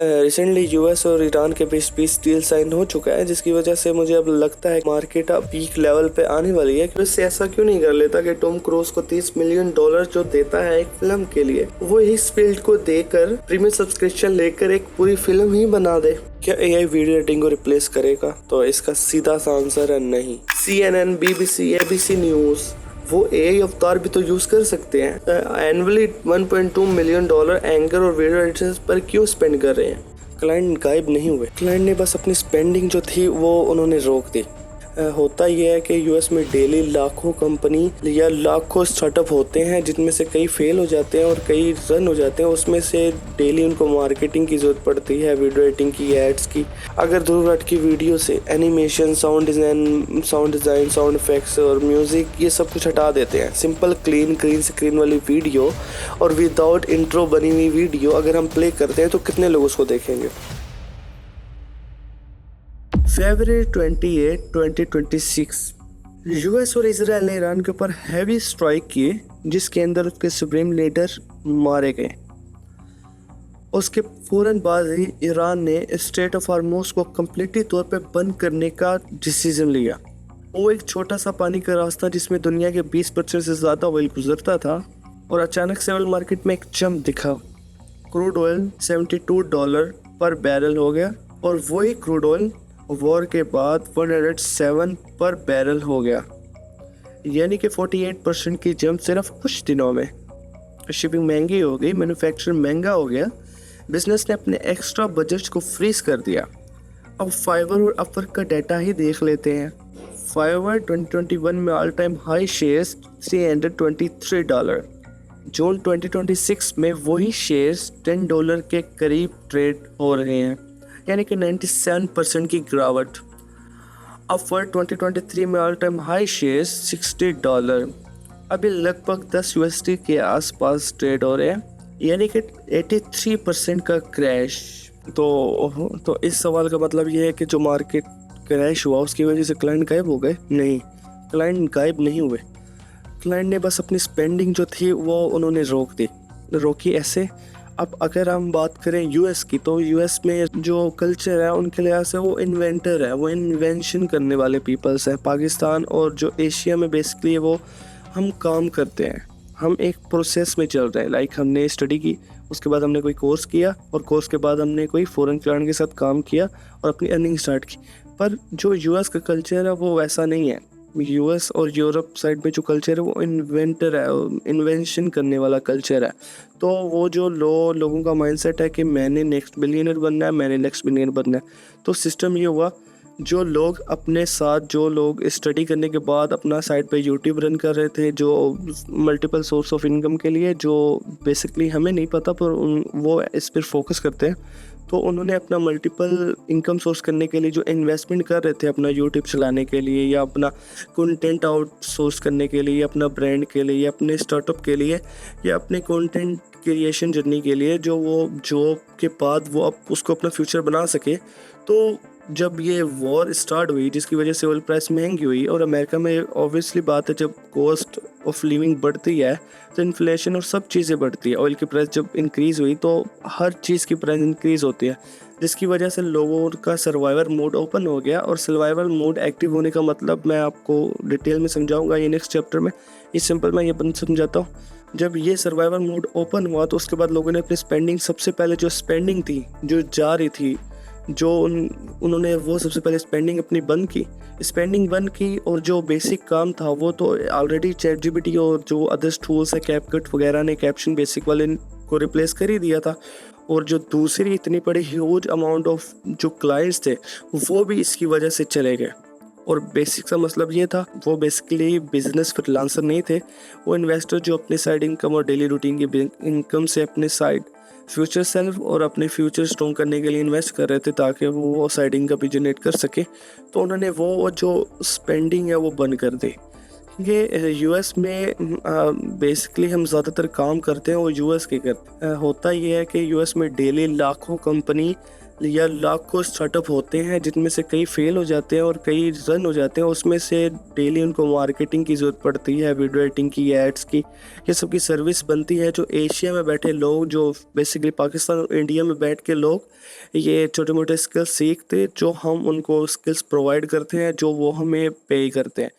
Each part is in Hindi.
रिसेंटली यूएस और ईरान के बीच पीस डील साइन हो चुका है, जिसकी वजह से मुझे अब लगता है मार्केट अब पीक लेवल पे आने वाली है। यूएस ऐसा क्यों नहीं कर लेता कि टॉम क्रूज को $30 मिलियन जो देता है एक फिल्म के लिए, वो इस फील्ड को देकर प्रीमियम सब्सक्रिप्शन लेकर एक पूरी फिल्म ही बना दे। क्या एआई वीडियो एडिटिंग को रिप्लेस करेगा? तो इसका सीधा सा आंसर है नहीं। CNN, BBC, ABC न्यूज वो एआई अवतार भी तो यूज कर सकते हैं। एनुअली $1.2 मिलियन एंकर और वीडियो एडिटर्स पर क्यों स्पेंड कर रहे हैं? क्लाइंट गायब नहीं हुए, क्लाइंट ने बस अपनी स्पेंडिंग जो थी वो उन्होंने रोक दी। होता यह है कि यूएस में डेली लाखों कंपनी या लाखों स्टार्टअप होते हैं, जिनमें से कई फेल हो जाते हैं और कई रन हो जाते हैं। उसमें से डेली उनको मार्केटिंग की जरूरत पड़ती है, वीडियो एडिटिंग की, एड्स की। अगर 2 मिनट की वीडियो से animation, sound design, sound effects और म्यूजिक ये सब कुछ हटा देते हैं, सिंपल क्लीन ग्रीन स्क्रीन वाली वीडियो और विदाउट इंट्रो बनी हुई वीडियो अगर हम प्ले करते हैं तो कितने लोग उसको देखेंगे? फरवरी 28, 2026 यूएस और इजराइल ने ईरान के ऊपर हैवी स्ट्राइक किए, जिसके अंदर उसके सुप्रीम लीडर मारे गए। उसके फौरन बाद ही ईरान ने स्ट्रेट ऑफ हार्मोज को कम्प्लीटली तौर पे बंद करने का डिसीजन लिया। वो एक छोटा सा पानी का रास्ता जिसमें दुनिया के 20% से ज़्यादा ऑयल गुजरता था, और अचानक से ऑयल मार्केट में एक जंप दिखा। क्रूड ऑयल $72 पर बैरल हो गया, और वही क्रूड ऑयल वॉर के बाद 107 पर बैरल हो गया, यानी कि 48% की जंप सिर्फ कुछ दिनों में। शिपिंग महंगी हो गई, मैन्युफैक्चरिंग महंगा हो गया, बिजनेस ने अपने एक्स्ट्रा बजट को फ्रीज कर दिया। अब फाइवर और अपवर्क का डाटा ही देख लेते हैं। फाइवर 2021 में ऑल टाइम हाई शेयर्स $323। जून 2026 में वही शेयर्स $10 के करीब ट्रेड हो रहे हैं, यानी कि 97% की गिरावट। अपवर्ड 2023 में ऑल टाइम हाई शेयर्स $60, अभी लगभग $10 के आसपास ट्रेड हो रहे हैं, यानी कि 83% का क्रैश। तो इस सवाल का मतलब ये है कि जो मार्केट क्रैश हुआ उसकी वजह से क्लाइंट गायब हो गए? नहीं, क्लाइंट गायब नहीं हुए। क्लाइंट ने बस अपनी स्पेंडिंग जो थी वो उन्होंने रोक दी। रोकी ऐसे? अब अगर हम बात करें यूएस की, तो यूएस में जो कल्चर है उनके लिहाज से वो इन्वेंटर है, वो इन्वेंशन करने वाले पीपल्स हैं। पाकिस्तान और जो एशिया में बेसिकली वो हम काम करते हैं, हम एक प्रोसेस में चल रहे हैं। लाइक हमने स्टडी की, उसके बाद हमने कोई कोर्स किया, और कोर्स के बाद हमने कोई फॉरेन क्लाइंट के साथ काम किया और अपनी अर्निंग स्टार्ट की। पर जो यूएस का कल्चर है वो वैसा नहीं है। यूएस और यूरोप साइड में जो कल्चर है वो इन्वेंटर है, इन्वेंशन करने वाला कल्चर है। तो वो जो लोगों का माइंडसेट है कि मैंने नेक्स्ट बिलियनर बनना है, मैंने नेक्स्ट बिलियनर बनना है। तो सिस्टम ये हुआ, जो लोग अपने साथ, जो लोग स्टडी करने के बाद अपना साइड पे यूट्यूब रन कर रहे थे, जो मल्टीपल सोर्स ऑफ इनकम के लिए, जो बेसिकली हमें नहीं पता पर वो इस पर फोकस करते हैं, तो उन्होंने अपना मल्टीपल इनकम सोर्स करने के लिए जो इन्वेस्टमेंट कर रहे थे अपना यूट्यूब चलाने के लिए, या अपना कंटेंट आउटसोर्स करने के लिए, या अपना ब्रांड के लिए, या अपने स्टार्टअप के लिए, या अपने कंटेंट क्रिएशन जर्नी के लिए, जो वो जॉब के बाद वो उसको अपना फ्यूचर बना सके। तो जब ये वॉर स्टार्ट हुई, जिसकी वजह से ऑयल प्राइस महंगी हुई, और अमेरिका में ऑब्वियसली बात है जब कॉस्ट ऑफ लिविंग बढ़ती है तो इन्फ्लेशन और सब चीज़ें बढ़ती है। ऑयल की प्राइस जब इंक्रीज़ हुई तो हर चीज़ की प्राइस इंक्रीज़ होती है, जिसकी वजह से लोगों का सर्वाइवल मोड ओपन हो गया। और सर्वाइवल मोड एक्टिव होने का मतलब मैं आपको डिटेल में समझाऊंगा ये नेक्स्ट चैप्टर में। ये सिंपल मैं ये बंद समझाता हूँ। जब ये सर्वाइवल मोड ओपन हुआ तो उसके बाद लोगों ने अपनी स्पेंडिंग, सबसे पहले जो स्पेंडिंग थी जो जा रही थी, जो उन्होंने वो सबसे पहले स्पेंडिंग अपनी बंद की, और जो बेसिक काम था वो तो ऑलरेडी चैट जीपीटी और जो अदर्स टूल्स है, कैपकट वगैरह ने कैप्शन बेसिक वाले को रिप्लेस कर ही दिया था। और जो दूसरी इतनी बड़ी ह्यूज अमाउंट ऑफ जो क्लाइंट्स थे वो भी इसकी वजह से चले गए। और बेसिक सा मतलब ये था, वो बेसिकली बिजनेस फ्रीलांसर नहीं थे, वो इन्वेस्टर जो अपने साइड इनकम और डेली रूटीन की इनकम से अपने साइड फ्यूचर सेल्फ और अपने फ्यूचर स्ट्रॉन्ग करने के लिए इन्वेस्ट कर रहे थे, ताकि वो साइड इनकम भी जनरेट कर सके। तो उन्होंने वो जो स्पेंडिंग है वो बंद कर दी। ये यूएस में बेसिकली हम ज़्यादातर काम करते हैं वो यूएस के करते हैं। होता ये है कि यूएस में डेली लाखों कंपनी या लाखों स्टार्टअप होते हैं, जिनमें से कई फेल हो जाते हैं और कई रन हो जाते हैं। उसमें से डेली उनको मार्केटिंग की ज़रूरत पड़ती है, वीडियो एडिटिंग की, एड्स की, ये सब की सर्विस बनती है। जो एशिया में बैठे लोग, जो बेसिकली पाकिस्तान और इंडिया में बैठ के लोग ये छोटे मोटे स्किल्स सीखते, जो हम उनको स्किल्स प्रोवाइड करते हैं, जो वो हमें पे करते हैं।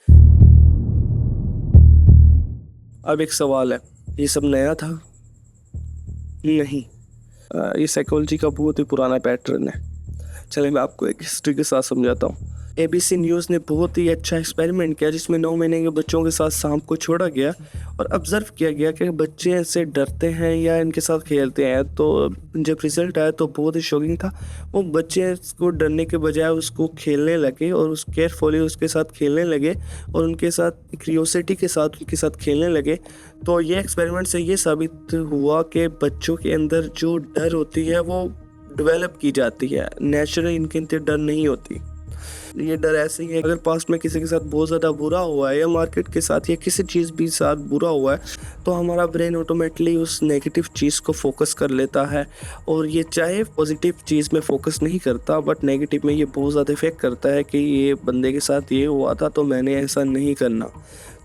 अब एक सवाल है, ये सब नया था? नहीं, ये साइकोलॉजी का बहुत ही पुराना पैटर्न है। चलिए मैं आपको एक हिस्ट्री के साथ समझाता हूँ। एबीसी न्यूज़ ने बहुत ही अच्छा एक्सपेरिमेंट किया, जिसमें 9 महीने के बच्चों के साथ सांप को छोड़ा गया और ऑब्जर्व किया गया कि बच्चे ऐसे डरते हैं या इनके साथ खेलते हैं। तो जब रिजल्ट आया तो बहुत ही शॉकिंग था। वो बच्चे इसको डरने के बजाय उसको खेलने लगे और उस केयरफुली उसके साथ खेलने लगे और उनके साथ क्यूरियोसिटी के साथ उनके साथ खेलने लगे। तो ये एक्सपेरिमेंट से ये साबित हुआ कि बच्चों के अंदर जो डर होती है वो डेवलप की जाती है, नेचुरली इनके अंदर डर नहीं होती। ये डर ऐसे ही है, अगर पास्ट में किसी के साथ बहुत ज़्यादा बुरा हुआ है या मार्केट के साथ या किसी चीज़ भी साथ बुरा हुआ है, तो हमारा ब्रेन ऑटोमेटिकली उस नेगेटिव चीज़ को फोकस कर लेता है। और ये चाहे पॉजिटिव चीज़ में फोकस नहीं करता, बट नेगेटिव में ये बहुत ज़्यादा इफेक्ट करता है कि ये बंदे के साथ ये हुआ था तो मैंने ऐसा नहीं करना।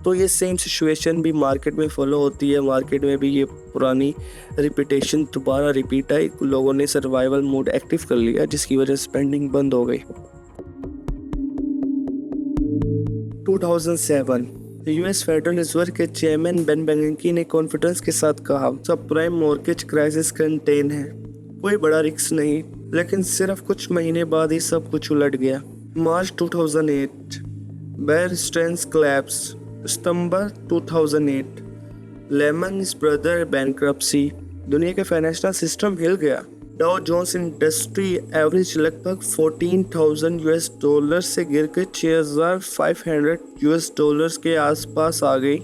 तो ये सेम सिचुएशन भी मार्केट में फॉलो होती है। मार्केट में भी ये पुरानी रिपीटेशन दोबारा रिपीट आई। लोगों ने सर्वाइवल मोड एक्टिव कर लिया, जिसकी वजह से स्पेंडिंग बंद हो गई। 2007 यूएस फेडरल रिजर्व के चेयरमैन बेन बेंगेंकी ने कॉन्फिडेंस के साथ कहा, सब प्राइम मॉर्गेज क्राइसिस कंटेन है, कोई बड़ा रिस्क नहीं। लेकिन सिर्फ कुछ महीने बाद ही सब कुछ उलट गया। मार्च 2008 बेयर स्टेर्न्स कोलैप्स, सितंबर 2008 लेमन ब्रदर बैंक्रप्सी, दुनिया के फाइनेंशियल सिस्टम हिल गया। डाउ जोन्स इंडस्ट्री एवरेज लगभग 14,000 यूएस डॉलर से गिर के 6,500 यूएस डॉलर्स के आसपास आ गई,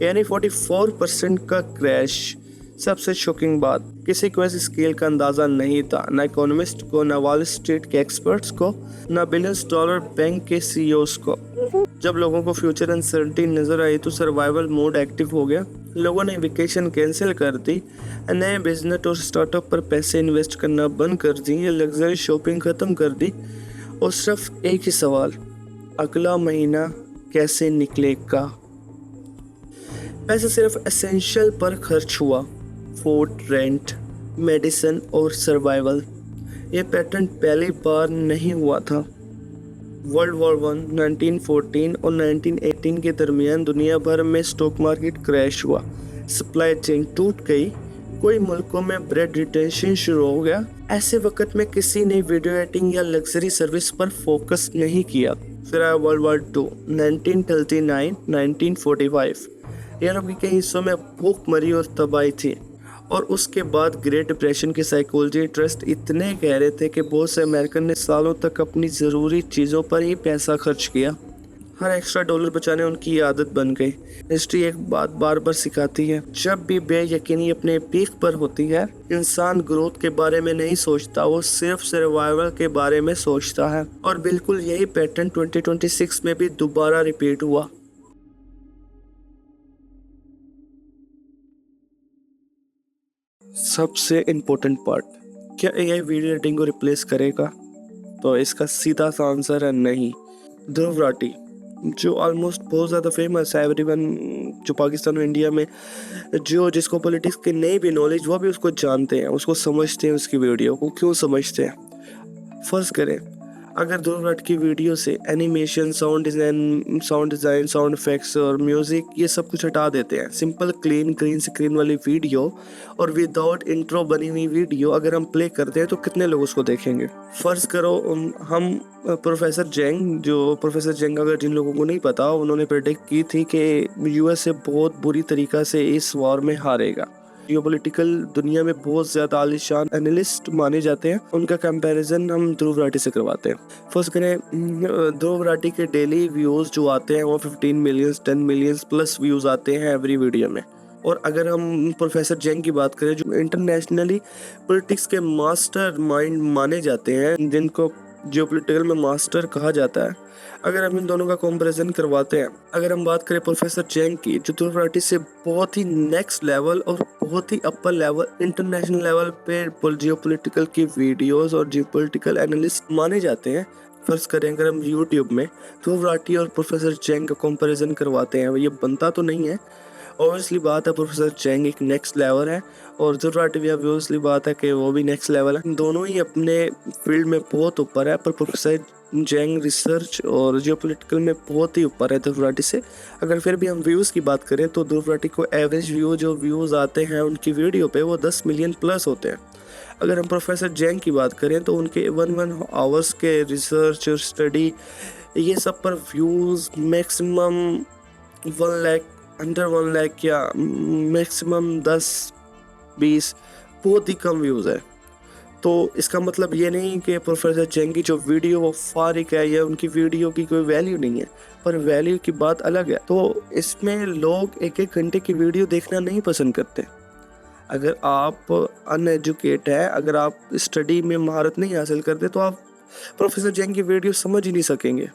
यानी 44% का क्रैश। सबसे शॉकिंग बात, किसी को इस स्केल का अंदाज़ा नहीं था, ना इकोनॉमिस्ट को, ना वॉल स्ट्रीट के एक्सपर्ट्स को, ना बिलियंस डॉलर बैंक के सीईओज को। जब लोगों को फ्यूचर अनसर्टेनिटी नज़र आई तो सर्वाइवल मोड एक्टिव हो गया। लोगों ने वेकेशन कैंसिल कर दी, नए बिजनेस और स्टार्टअप पर पैसे इन्वेस्ट करना बंद कर दी, या लग्जरी शॉपिंग ख़त्म कर दी। और सिर्फ एक ही सवाल, अगला महीना कैसे निकलेगा। पैसा सिर्फ एसेंशियल पर खर्च हुआ, फूड, रेंट, मेडिसिन और सर्वाइवल। ये पैटर्न पहली बार नहीं हुआ था। वर्ल्ड वॉर 1, 1914 और 1918 के दरमियान दुनिया भर में स्टॉक मार्केट क्रैश हुआ, सप्लाई चेन टूट गई, कोई मुल्कों में ब्रेड रिटेंशन शुरू हो गया। ऐसे वक्त में किसी ने वीडियो एडिटिंग या लग्जरी सर्विस पर फोकस नहीं किया। फिर आया वर्ल्ड वॉर 2, 1939, 1945। यूरोप के कई हिस्सों में भूखमरी और तबाही थी। और उसके बाद ग्रेट डिप्रेशन के साइकोलॉजी ट्रस्ट इतने गहरे थे कि बहुत से अमेरिकन ने सालों तक अपनी ज़रूरी चीज़ों पर ही पैसा खर्च किया। हर एक्स्ट्रा डॉलर बचाने उनकी आदत बन गई। हिस्ट्री एक बात बार बार सिखाती है, जब भी बेयकीनी अपने पीक पर होती है, इंसान ग्रोथ के बारे में नहीं सोचता, वो सिर्फ सर्वाइवल के बारे में सोचता है। और बिल्कुल यही पैटर्न 2026 में भी दोबारा रिपीट हुआ। सबसे इम्पोर्टेंट पार्ट, क्या एआई वीडियो एडिटिंग को रिप्लेस करेगा? तो इसका सीधा सा आंसर है नहीं। ध्रुव राठी, जो ऑलमोस्ट बहुत ज़्यादा फेमस है, एवरीवन जो पाकिस्तान और इंडिया में जिसको पॉलिटिक्स की नहीं भी नॉलेज, वो भी उसको जानते हैं, उसको समझते हैं। उसकी वीडियो को क्यों समझते हैं? फर्स्ट करें, अगर ध्रुव राठी की वीडियो से animation, sound design, sound effects और म्यूज़िक ये सब कुछ हटा देते हैं, सिंपल क्लीन ग्रीन स्क्रीन वाली वीडियो और विदाउट इंट्रो बनी हुई वीडियो अगर हम प्ले करते हैं तो कितने लोग उसको देखेंगे? फ़र्ज़ करो हम प्रोफेसर जेंग अगर जिन लोगों को नहीं पता, उन्होंने प्रेडिक्ट की थी कि यूएसए बहुत बुरी तरीक़ा से इस वॉर में हारेगा। जियोपॉलिटिकल दुनिया में बहुत ज़्यादा आलिशान एनालिस्ट माने जाते हैं, उनका कंपैरिजन हम ध्रुव राठी से करवाते हैं। फर्स्ट करें, ध्रुव राठी के डेली व्यूज़ जो आते हैं वो 15 मिलियन 10 मिलियन प्लस व्यूज़ आते हैं एवरी वीडियो में। और अगर हम प्रोफेसर जेंग की बात करें, जो इंटरनेशनली पॉलिटिक्स के मास्टर माइंड माने जाते हैं, जिनको जियोपॉलिटिकल में मास्टर कहा जाता है। अगर हम इन दोनों का कंपैरिजन करवाते हैं, अगर हम बात करें प्रोफेसर चैंग की, जो ध्रुव राठी से बहुत ही नेक्स्ट लेवल और बहुत ही अपर लेवल इंटरनेशनल लेवल पे जियोपॉलिटिकल की वीडियोस और जियोपॉलिटिकल एनालिस्ट माने जाते हैं। फर्ज करें अगर हम यूट्यूब में ध्रुव राठी और प्रोफेसर चैंग का कंपैरिजन करवाते हैं, ये बनता तो नहीं है। ऑब्वियसली बात है प्रोफेसर चैंग एक नेक्स्ट लेवल है और ध्रुव राठी भी ऑब्वियसली बात है कि वो भी नेक्स्ट लेवल है। दोनों ही अपने फील्ड में बहुत ऊपर है, पर प्रोफेसर चैंग रिसर्च और जियोपॉलिटिकल में बहुत ही ऊपर है ध्रुव राठी से। अगर फिर भी हम व्यूज़ की बात करें तो ध्रुव राठी को एवरेज व्यूज़ आते हैं उनकी वीडियो पे वो 10 मिलियन प्लस होते हैं। अगर हम प्रोफेसर चैंग की बात करें तो उनके 1 आवर्स के रिसर्च और स्टडी ये सब पर views maximum 1 lakh, under 1 lakh या मैक्सिमम 10-20, बहुत ही कम व्यूज़ है। तो इसका मतलब ये नहीं कि प्रोफेसर चैंग की जो वीडियो वो फारिक है या उनकी वीडियो की कोई वैल्यू नहीं है, पर वैल्यू की बात अलग है। तो इसमें लोग 1-1 घंटे की वीडियो देखना नहीं पसंद करते। अगर आप अनएजुकेट है, अगर आप स्टडी में महारत नहीं हासिल करते तो आप प्रोफेसर चैंग की वीडियो समझ ही नहीं सकेंगे।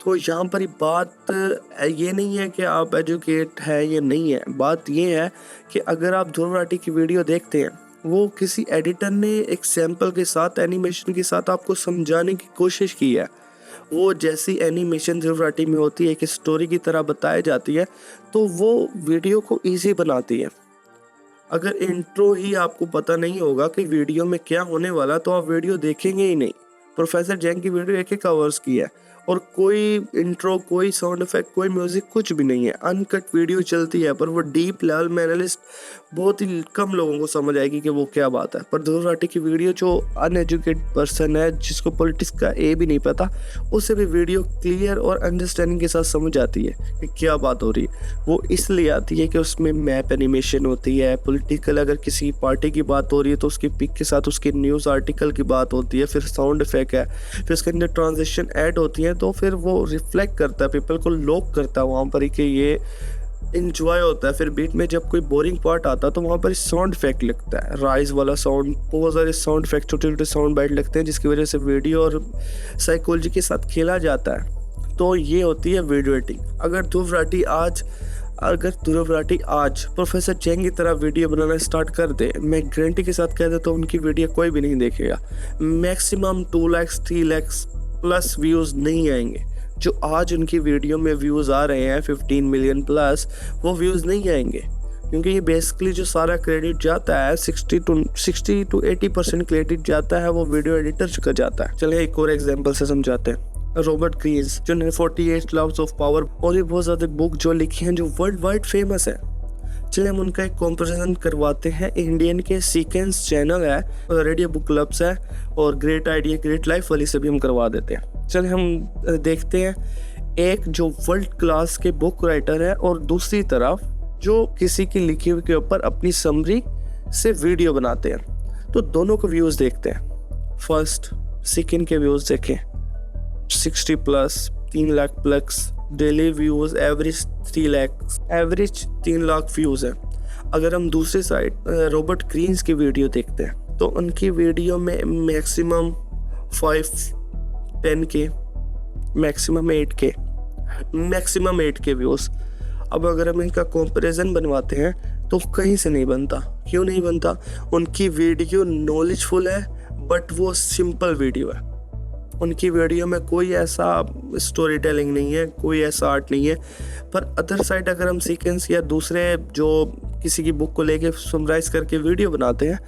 तो यहाँ पर बात ये नहीं है कि आप एजुकेट है या नहीं है, बात ये है कि अगर आप ध्रुव राठी की वीडियो देखते हैं, वो किसी एडिटर ने एक सैंपल के साथ एनिमेशन के साथ आपको समझाने की कोशिश की है। वो जैसी एनिमेशन ध्रुव राठी में होती है, एक स्टोरी की तरह बताई जाती है, तो वो वीडियो को ईजी बनाती है। अगर इंट्रो ही आपको पता नहीं होगा कि वीडियो में क्या होने वाला, तो आप वीडियो देखेंगे ही नहीं। प्रोफेसर चैंग की वीडियो 1-1 आवर्स की है और कोई इंट्रो, कोई साउंड इफेक्ट, कोई म्यूजिक, कुछ भी नहीं है, अनकट वीडियो चलती है। पर वो डीप लेवल में एनालिस्ट बहुत ही कम लोगों को समझ आएगी कि वो क्या बात है। पर ध्रुव राठी की वीडियो जो अनएजुकेटेड पर्सन है, जिसको पॉलिटिक्स का ए भी नहीं पता, उसे भी वीडियो क्लियर और अंडरस्टैंडिंग के साथ समझ आती है कि क्या बात हो रही है। वो इसलिए आती है कि उसमें मैप एनिमेशन होती है, पॉलिटिकल अगर किसी पार्टी की बात हो रही है तो उसकी पिक के साथ उसकी न्यूज़ आर्टिकल की बात होती है, फिर साउंड इफेक्ट है, फिर उसके अंदर ट्रांजिशन ऐड होती है, तो फिर वो रिफ्लेक्ट करता है, पीपल को लॉक करता है वहाँ पर ही कि ये इंजॉय होता है। फिर बीच में जब कोई बोरिंग पार्ट आता है तो वहाँ पर साउंड इफेक्ट लगता है, राइज वाला साउंड, बहुत सारे साउंड इफेक्ट, छोटे छोटे साउंड बाइट लगते हैं, जिसकी वजह से वीडियो और साइकोलॉजी के साथ खेला जाता है। तो ये होती है वीडियो एडिटिंग। अगर ध्रुव राठी आज प्रोफेसर चैंग की तरह वीडियो बनाना स्टार्ट कर दे, मैं गारंटी के साथ कह देता हूँ उनकी वीडियो कोई भी नहीं देखेगा। Maximum 2 lakh 3 lakh plus views नहीं आएंगे। जो आज उनकी वीडियो में व्यूज़ आ रहे हैं 15 मिलियन प्लस, वो व्यूज़ नहीं आएंगे, क्योंकि ये बेसिकली जो सारा क्रेडिट जाता है 60 to 80% क्रेडिट जाता है वो वीडियो एडिटर का जाता है। चलिए एक और एग्जांपल से समझाते हैं। रॉबर्ट ग्रीन्स जिन्होंने 48 लॉज ऑफ पावर और भी बहुत ज़्यादा बुक जो लिखी हैं, जो वर्ल्ड वाइड फेमस है। चलिए हम उनका एक कंपैरिजन करवाते हैं। इंडियन के सीक्वेंस चैनल है, रेडियो बुक क्लब्स है और ग्रेट आइडिया ग्रेट लाइफ वाली से भी हम करवा देते हैं। चलिए हम देखते हैं, एक जो वर्ल्ड क्लास के बुक राइटर है और दूसरी तरफ जो किसी की लिखी हुई के ऊपर अपनी समरी से वीडियो बनाते हैं। तो दोनों को व्यूज़ देखते हैं। फर्स्ट सेकंड के व्यूज़ देखें, 60 plus, 3 lakh plus daily views, average 3 lakh, average 3 lakh views है। अगर हम दूसरी साइड रॉबर्ट ग्रीन्स की वीडियो देखते हैं तो उनकी वीडियो में मैक्सिमम 5-10 के, मैक्सिमम 8 के व्यूज़। अब अगर हम इनका कंपैरिजन बनवाते हैं तो कहीं से नहीं बनता। क्यों नहीं बनता? उनकी वीडियो नॉलेजफुल है बट वो सिंपल वीडियो है। उनकी वीडियो में कोई ऐसा स्टोरी टेलिंग नहीं है, कोई ऐसा आर्ट नहीं है। पर अदर साइड अगर हम सीक्वेंस या दूसरे जो किसी की बुक को लेके समराइज करके वीडियो बनाते हैं,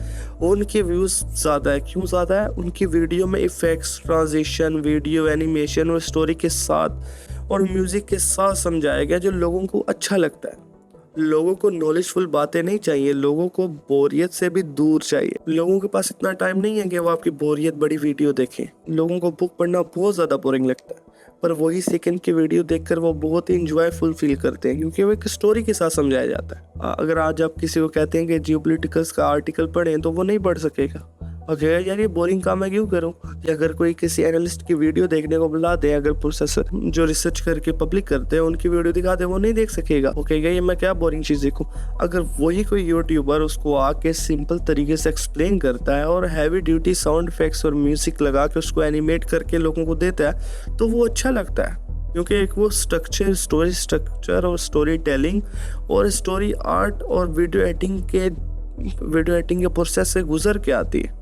उनके व्यूज़ ज़्यादा है। क्यों ज़्यादा है? उनकी वीडियो में इफ़ेक्ट्स, ट्रांजिशन, वीडियो एनिमेशन और स्टोरी के साथ और म्यूज़िक के साथ समझाया गया जो लोगों को अच्छा लगता है। लोगों को नॉलेजफुल बातें नहीं चाहिए, लोगों को बोरियत से भी दूर चाहिए। लोगों के पास इतना टाइम नहीं है कि वो आपकी बोरियत बड़ी वीडियो देखें। लोगों को बुक पढ़ना बहुत ज़्यादा बोरिंग लगता है, पर वही सेकंड की वीडियो देखकर वो बहुत ही इंजॉयफुल फील करते हैं, क्योंकि वो एक स्टोरी के साथ समझाया जाता है। अगर आज आप किसी को कहते हैं कि जियोपॉलिटिकल्स का आर्टिकल पढ़ें तो वो नहीं पढ़ सकेगा। अगर यार ये बोरिंग काम मैं क्यों करूँ, या अगर कोई किसी एनालिस्ट की वीडियो देखने को बुला दे, अगर प्रोसेसर जो रिसर्च करके पब्लिक करते हैं उनकी वीडियो दिखा दे, वो नहीं देख सकेगा, वो कहेगा ये मैं क्या बोरिंग चीज़ देखूँ। अगर वही कोई यूट्यूबर उसको आके सिंपल तरीके से एक्सप्लेन करता है और हैवी ड्यूटी साउंड इफेक्ट्स और म्यूजिक लगा के उसको एनिमेट करके लोगों को देता है, तो वो अच्छा लगता है, क्योंकि एक वो स्ट्रक्चर, स्टोरी स्ट्रक्चर और स्टोरी टेलिंग और स्टोरी आर्ट और वीडियो एडिटिंग के प्रोसेस से गुजर के आती है,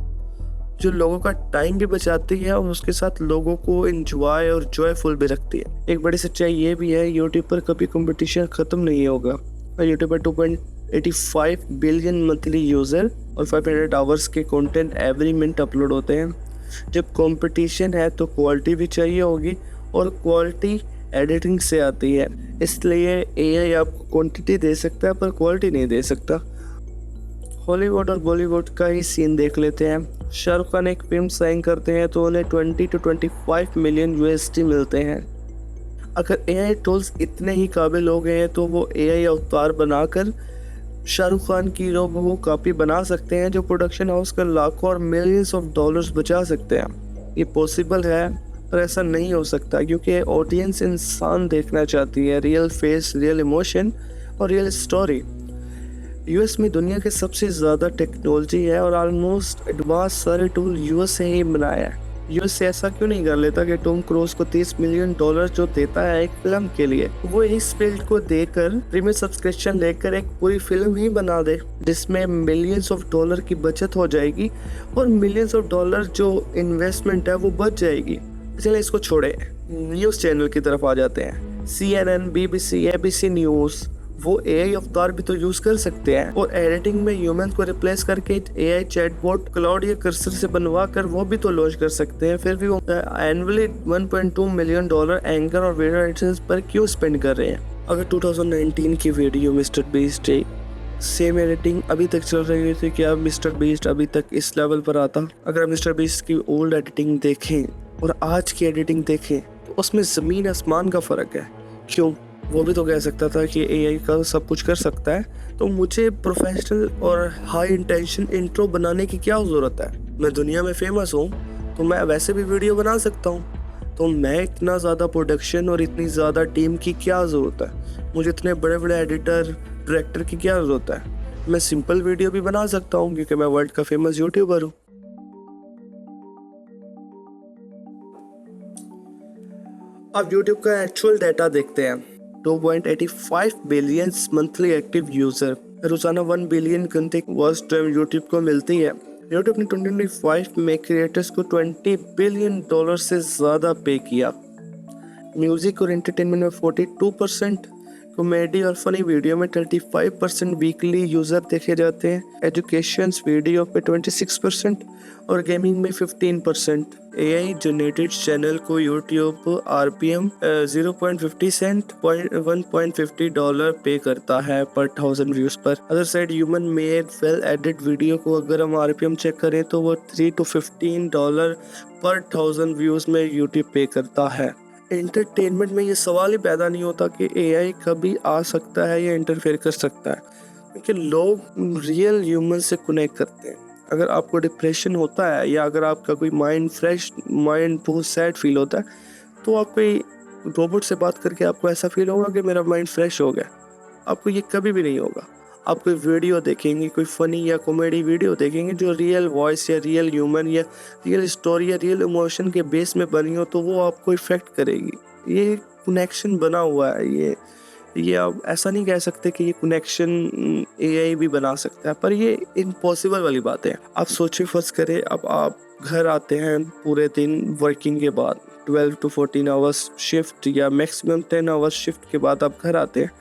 जो लोगों का टाइम भी बचाती है और उसके साथ लोगों को एंजॉय और जॉयफुल भी रखती है। एक बड़ी सच्चाई ये भी है, यूट्यूब पर कभी कंपटीशन ख़त्म नहीं होगा। यूट्यूब पर 2.85 बिलियन मंथली यूज़र और 500 आवर्स के कंटेंट एवरी मिनट अपलोड होते हैं। जब कंपटीशन है तो क्वालिटी भी चाहिए होगी, और क्वालिटी एडिटिंग से आती है, इसलिए एआई आपको क्वांटिटी दे सकता है पर क्वालिटी नहीं दे सकता। हॉलीवुड और बॉलीवुड का ही सीन देख लेते हैं। शाहरुख खान एक फिल्म साइन करते हैं तो उन्हें 20 to 25 मिलियन USD मिलते हैं। अगर एआई टूल्स इतने ही काबिल हो गए हैं तो वो एआई अवतार बनाकर शाहरुख खान की वो कॉपी बना सकते हैं, जो प्रोडक्शन हाउस का लाखों और मिलियंस ऑफ डॉलर्स बचा सकते हैं। ये पॉसिबल है, पर ऐसा नहीं हो सकता, क्योंकि ऑडियंस इंसान देखना चाहती है, रियल फेस, रियल इमोशन और रियल स्टोरी। यूएस में दुनिया के सबसे ज़्यादा टेक्नोलॉजी है और ऑलमोस्ट एडवांस सारे टूल यूएस से ही बनाया है। यूएस से ऐसा क्यों नहीं कर लेता कि टॉम क्रूज को $30 मिलियन जो देता है एक फिल्म के लिए, वो इस फील्ड को देकर प्रीमियम सब्सक्रिप्शन लेकर एक पूरी फिल्म ही बना दे, जिसमें मिलियंस ऑफ डॉलर की बचत हो जाएगी और मिलियंस ऑफ डॉलर जो इन्वेस्टमेंट है वो बच जाएगी। चलिए इसको छोड़े, न्यूज़ चैनल की तरफ आ जाते हैं। CNN, BBC, ABC न्यूज़ वो एआई अवतार भी तो यूज़ कर सकते हैं, और एडिटिंग में ह्यूमन को रिप्लेस करके एआई चैटबॉट क्लाउड या कर्सर से बनवा कर वो भी तो लॉन्च कर सकते हैं। फिर भी वो एनुअली $1.2 मिलियन एंकर और वीडियो एडिटर्स पर क्यों स्पेंड कर रहे हैं। अगर 2019 की video mister beast same editing अभी तक चल रही थी, क्या मिस्टर बीस्ट अभी तक इस लेवल पर आता? अगर मिस्टर बीस्ट की ओल्ड एडिटिंग देखें और आज की एडिटिंग देखें तो उसमें ज़मीन आसमान का फ़र्क है। क्यों? वो भी तो कह सकता था कि एआई का सब कुछ कर सकता है, तो मुझे प्रोफेशनल और हाई इंटेंशन इंट्रो बनाने की क्या ज़रूरत है? मैं दुनिया में फेमस हूँ तो मैं वैसे भी वीडियो बना सकता हूँ, तो मैं इतना ज़्यादा प्रोडक्शन और इतनी ज़्यादा टीम की क्या ज़रूरत है? मुझे इतने बड़े बड़े एडिटर, डायरेक्टर की क्या ज़रूरत है? मैं सिंपल वीडियो भी बना सकता हूँ क्योंकि मैं वर्ल्ड का फेमस यूट्यूबर हूँ। अब यूट्यूब का एक्चुअल डाटा देखते हैं। 2.85 बिलियन मंथली एक्टिव यूजर, रोजाना 1 बिलियन घंटे वॉच टाइम यूट्यूब को मिलती है। यूट्यूब ने 2025 में क्रिएटर्स को $20 बिलियन से ज़्यादा पे किया। म्यूजिक और एंटरटेनमेंट में 42%, कॉमेडी और फनी वीडियो में 35% वीकली यूज़र देखे जाते हैं, एजुकेशन वीडियो पे 26% और गेमिंग में 15%। एआई जनरेटेड चैनल को यूट्यूब RPM 0.50 सेंट $1.50 पे करता है पर 1000 व्यूज़ पर। Other side human made well edit video को अगर हम RPM चेक करें तो वो $3 to $15 पर 1000 व्यूज़ में यूट्यूब पे करता है। एंटरटेनमेंट में ये सवाल ही पैदा नहीं होता कि एआई कभी आ सकता है या इंटरफेयर कर सकता है, क्योंकि लोग रियल ह्यूमन से कनेक्ट करते हैं। अगर आपको डिप्रेशन होता है या अगर आपका कोई माइंड बहुत सैड फील होता है, तो आप कोई रोबोट से बात करके आपको ऐसा फील होगा कि मेरा माइंड फ्रेश हो गया। आपको ये कभी भी नहीं होगा। आप कोई वीडियो देखेंगे, कोई फ़नी या कॉमेडी वीडियो देखेंगे जो रियल वॉइस या रियल ह्यूमन या रियल स्टोरी या रियल इमोशन के बेस में बनी हो, तो वो आपको इफ़ेक्ट करेगी। ये कनेक्शन बना हुआ है। ये आप ऐसा नहीं कह सकते कि ये कनेक्शन एआई भी बना सकता है, पर ये इम्पॉसिबल वाली बात है। आप सोचिए, फर्ज करें अब आप घर आते हैं पूरे दिन वर्किंग के बाद, 12 to 14 आवर्स शिफ्ट या मैक्सिमम 10 आवर्स शिफ्ट के बाद आप घर आते हैं,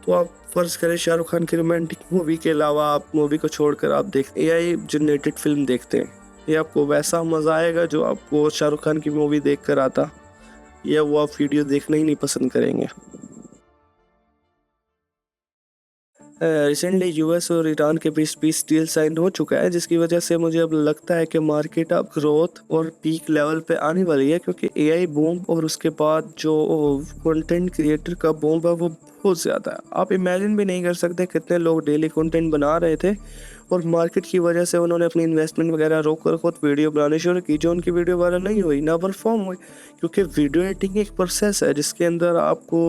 तो आप फर्ज करें शाहरुख खान की रोमांटिक मूवी के अलावा आप मूवी को छोड़कर आप एआई जनरेटेड फिल्म देखते हैं। ये आपको वैसा मज़ा आएगा जो आपको शाहरुख खान की मूवी देख कर आता, या वो आप वीडियो देखना ही नहीं पसंद करेंगे। रिसेंटली यूएस और ईरान के बीच पीस डील साइन हो चुका है, जिसकी वजह से मुझे अब लगता है कि मार्केट अब ग्रोथ और पीक लेवल पे आने वाली है, क्योंकि एआई बूम और उसके बाद जो कंटेंट क्रिएटर का बूम है वो बहुत ज़्यादा है। आप इमेजिन भी नहीं कर सकते कितने लोग डेली कंटेंट बना रहे थे और मार्केट की वजह से उन्होंने अपनी इन्वेस्टमेंट वगैरह रोक कर खुद वीडियो बनानी शुरू की, जो उनकी वीडियो वायरल नहीं हुई, ना परफॉर्म हुई। क्योंकि वीडियो एडिटिंग एक प्रोसेस है जिसके अंदर आपको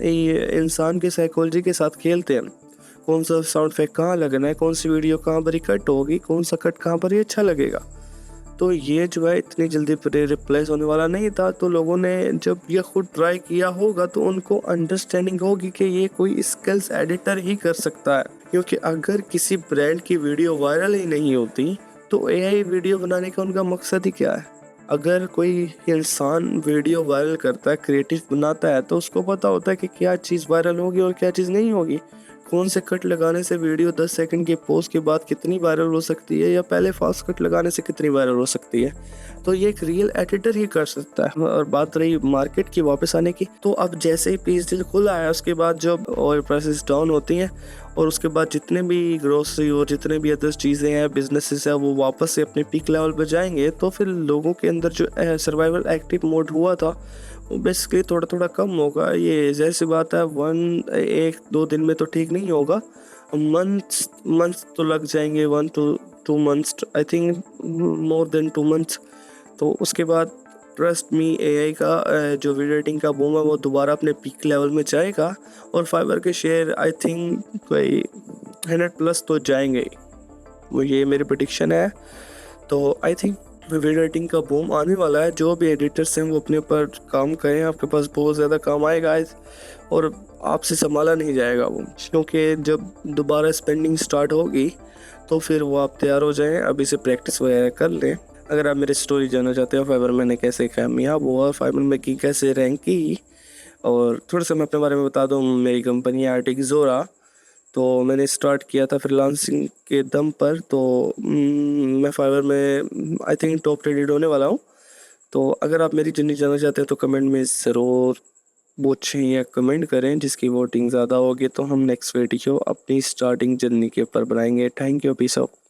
ये इंसान के साइकोलॉजी के साथ खेलते हैं, कौन सा साउंड इफेक्ट कहाँ लगना है, कौन सी वीडियो कहाँ पर ही कट होगी, कौन सा कट कहाँ पर ही अच्छा लगेगा। तो ये जो है इतनी जल्दी रिप्लेस होने वाला नहीं था। तो लोगों ने जब ये खुद ट्राई किया होगा तो उनको अंडरस्टैंडिंग होगी कि ये कोई स्किल्स एडिटर ही कर सकता है। क्योंकि अगर किसी ब्रांड की वीडियो वायरल ही नहीं होती तो एआई वीडियो बनाने का उनका मकसद ही क्या है। अगर कोई इंसान वीडियो वायरल करता है, क्रिएटिव बनाता है, तो उसको पता होता है कि क्या चीज़ वायरल होगी और क्या चीज़ नहीं होगी, कौन से कट लगाने से वीडियो 10 सेकंड की पोस्ट के बाद कितनी वायरल हो सकती है या पहले फास्ट कट लगाने से कितनी वायरल हो सकती है। तो ये एक रियल एडिटर ही कर सकता है। और बात रही मार्केट की वापस आने की, तो अब जैसे ही पीस डील खुला है उसके बाद जब ऑयल प्राइसेस डाउन होती हैं और उसके बाद जितने भी ग्रोसरी और जितने भी अदर चीज़ें हैं, बिजनेसेस है, वो वापस से अपने पीक लेवल पर जाएंगे, तो फिर लोगों के अंदर जो सर्वाइवल एक्टिव मोड हुआ था वो बेसिकली थोड़ा थोड़ा कम होगा। ये जैसी बात है, 1-1-2 दिन में तो ठीक नहीं होगा, मंथ्स तो लग जाएंगे, 1 to 2 months, I think more than 2 months। तो उसके बाद ट्रस्ट मी, एआई का जो वीडियो एडिटिंग का बूम है वो दोबारा अपने पीक लेवल में जाएगा और फाइवर के शेयर आई थिंक कोई 100+ तो जाएंगे ही। वो ये मेरी प्रेडिक्शन है। तो आई थिंक वीडियो एडिटिंग का बूम आने वाला है। जो भी एडिटर्स हैं वो अपने ऊपर काम करें, आपके पास बहुत ज़्यादा काम आएगा और आपसे संभाला नहीं जाएगा वो। क्योंकि जब दोबारा स्पेंडिंग स्टार्ट होगी तो फिर वो आप तैयार हो जाएं, अभी से प्रैक्टिस वगैरह कर लें। अगर आप मेरी स्टोरी जानना चाहते हो, फाइवर मैंने कैसे कामयाब हुआ, फाइवर में की कैसे रैंक की, और थोड़ा सा मैं अपने बारे में बता दूँ। मेरी कंपनी है आर्टिक ज़ोरा। तो मैंने स्टार्ट किया था फ्रीलांसिंग के दम पर। तो मैं फाइवर में आई थिंक टॉप रेटेड होने वाला हूँ। तो अगर आप मेरी जर्नी जानना चाहते हैं तो कमेंट में ज़रूर पूछें या कमेंट करें, जिसकी वोटिंग ज़्यादा होगी तो हम नेक्स्ट वीडियो अपनी स्टार्टिंग जर्नी के ऊपर बनाएंगे। Thank you, peace out.